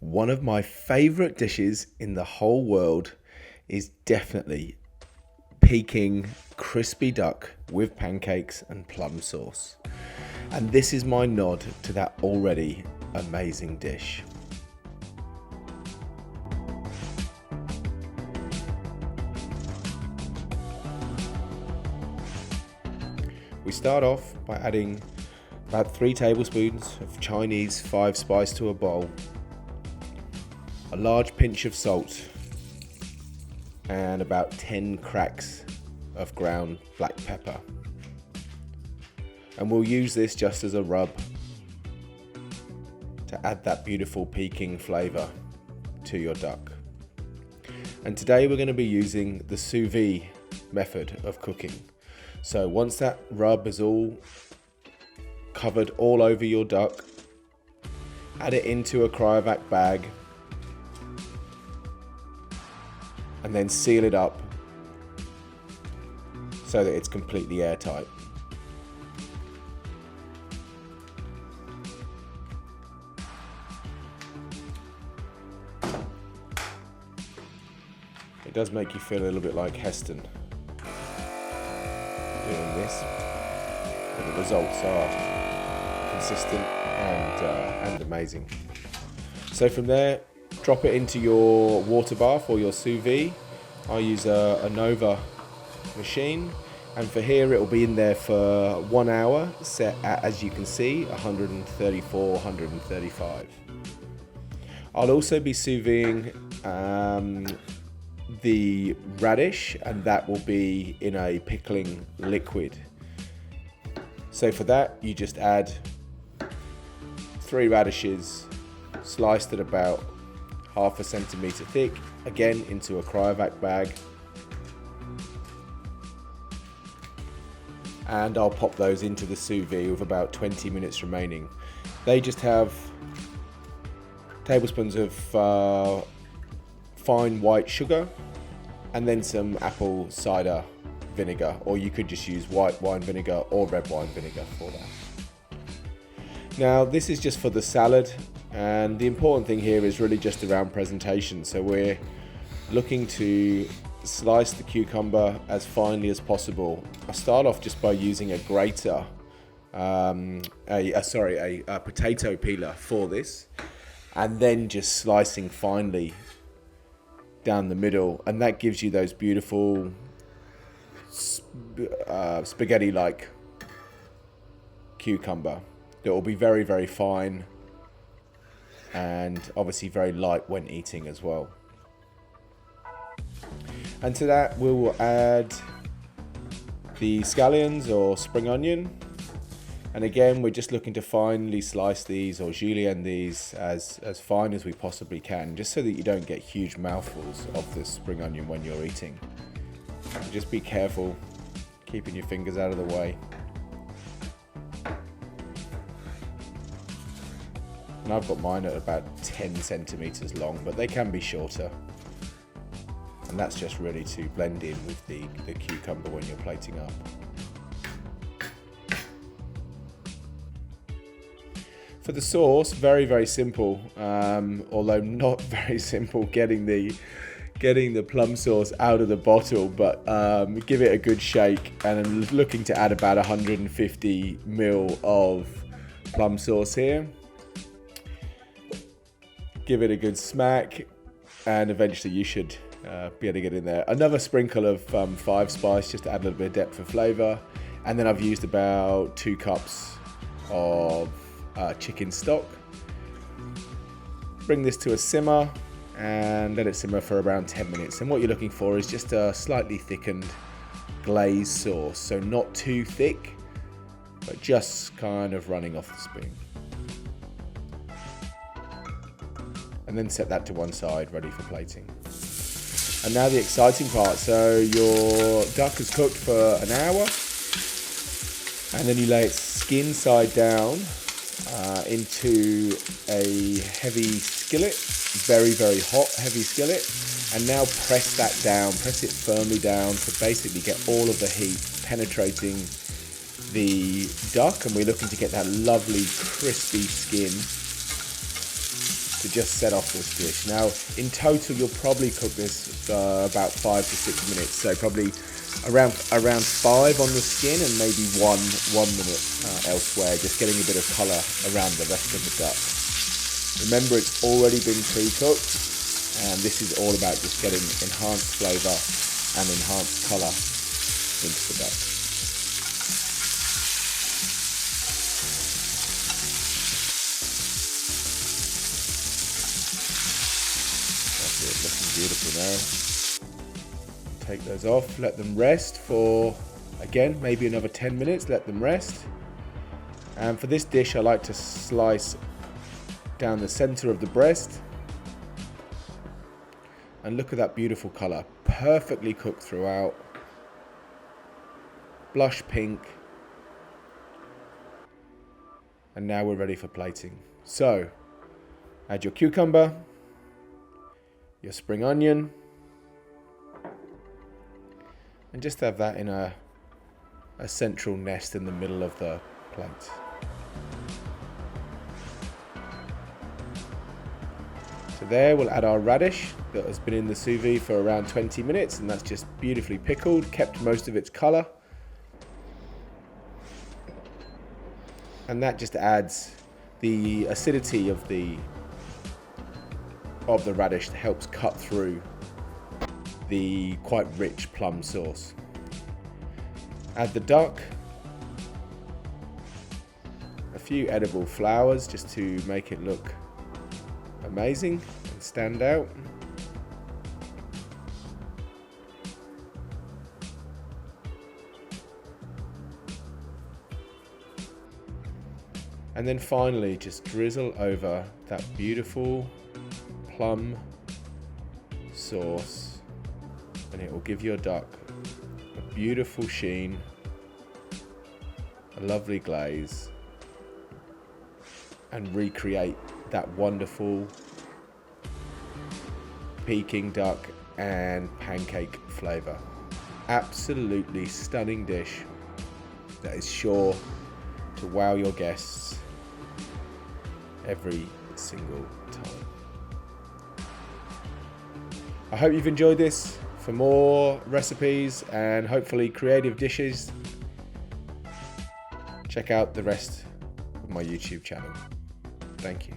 One of my favorite dishes in the whole world is definitely Peking crispy duck with pancakes and plum sauce. And this is my nod to that already amazing dish. We start off by adding about 3 tablespoons of Chinese 5-spice to a bowl, a large pinch of salt, and about 10 cracks of ground black pepper. And we'll use this just as a rub to add that beautiful Peking flavour to your duck. And today we're going to be using the sous vide method of cooking. So once that rub is all covered all over your duck, add it into a Cryovac bag and then seal it up so that it's completely airtight. It does make you feel a little bit like Heston doing this, but the results are consistent and amazing. So from there, drop it into your water bath or your sous vide. I use a Nova machine, and for here it will be in there for 1 hour, set at, as you can see, 134, 135. I'll also be sous videing the radish, and that will be in a pickling liquid. So for that, you just add 3 radishes sliced at about 1/2 centimetre thick, again into a Cryovac bag, and I'll pop those into the sous vide with about 20 minutes remaining. They just have tablespoons of fine white sugar and then some apple cider vinegar, or you could just use white wine vinegar or red wine vinegar for that. Now this is just for the salad, and the important thing here is really just around presentation. So we're looking to slice the cucumber as finely as possible. I start off just by using a grater, a potato peeler for this, and then just slicing finely down the middle, and that gives you those beautiful spaghetti-like cucumber that will be very, very fine and obviously very light when eating as well. And to that we will add the scallions or spring onion, and again we're just looking to finely slice these or julienne these as fine as we possibly can, just so that you don't get huge mouthfuls of the spring onion when you're eating. Just be careful, keeping your fingers out of the way. And I've got mine at about 10 centimeters long, but they can be shorter. And that's just really to blend in with the cucumber when you're plating up. For the sauce, very, very simple, although not very simple getting the plum sauce out of the bottle, but give it a good shake, and I'm looking to add about 150 ml of plum sauce here. Give it a good smack, and eventually you should be able to get in there. Another sprinkle of 5-spice just to add a little bit of depth of flavour, and then I've used about 2 cups of chicken stock. Bring this to a simmer and let it simmer for around 10 minutes. And what you're looking for is just a slightly thickened glazed sauce, so not too thick, but just kind of running off the spoon. And then set that to one side, ready for plating. And now the exciting part. So your duck is cooked for an hour, and then you lay it skin side down into a heavy skillet, very, very hot, heavy skillet, and now press it firmly down to basically get all of the heat penetrating the duck, and we're looking to get that lovely crispy skin to just set off this dish. Now, in total, you'll probably cook this for about 5 to 6 minutes. So probably around 5 on the skin and maybe 1 minute elsewhere, just getting a bit of colour around the rest of the duck. Remember, it's already been pre-cooked, and this is all about just getting enhanced flavour and enhanced colour into the duck. That's it, looking beautiful now. Take those off, let them rest for, again, maybe another 10 minutes, let them rest. And for this dish, I like to slice down the center of the breast. And look at that beautiful color, perfectly cooked throughout. Blush pink. And now we're ready for plating. So, add your cucumber, your spring onion, and just have that in a central nest in the middle of the plate. So there we'll add our radish that has been in the sous vide for around 20 minutes, and that's just beautifully pickled, kept most of its colour. And that just adds the acidity of the radish that helps cut through the quite rich plum sauce. Add the duck, a few edible flowers just to make it look amazing and stand out. And then finally just drizzle over that beautiful plum sauce, and it will give your duck a beautiful sheen, a lovely glaze, and recreate that wonderful Peking duck and pancake flavour. Absolutely stunning dish that is sure to wow your guests every single time. I hope you've enjoyed this. For more recipes and hopefully creative dishes, check out the rest of my YouTube channel. Thank you.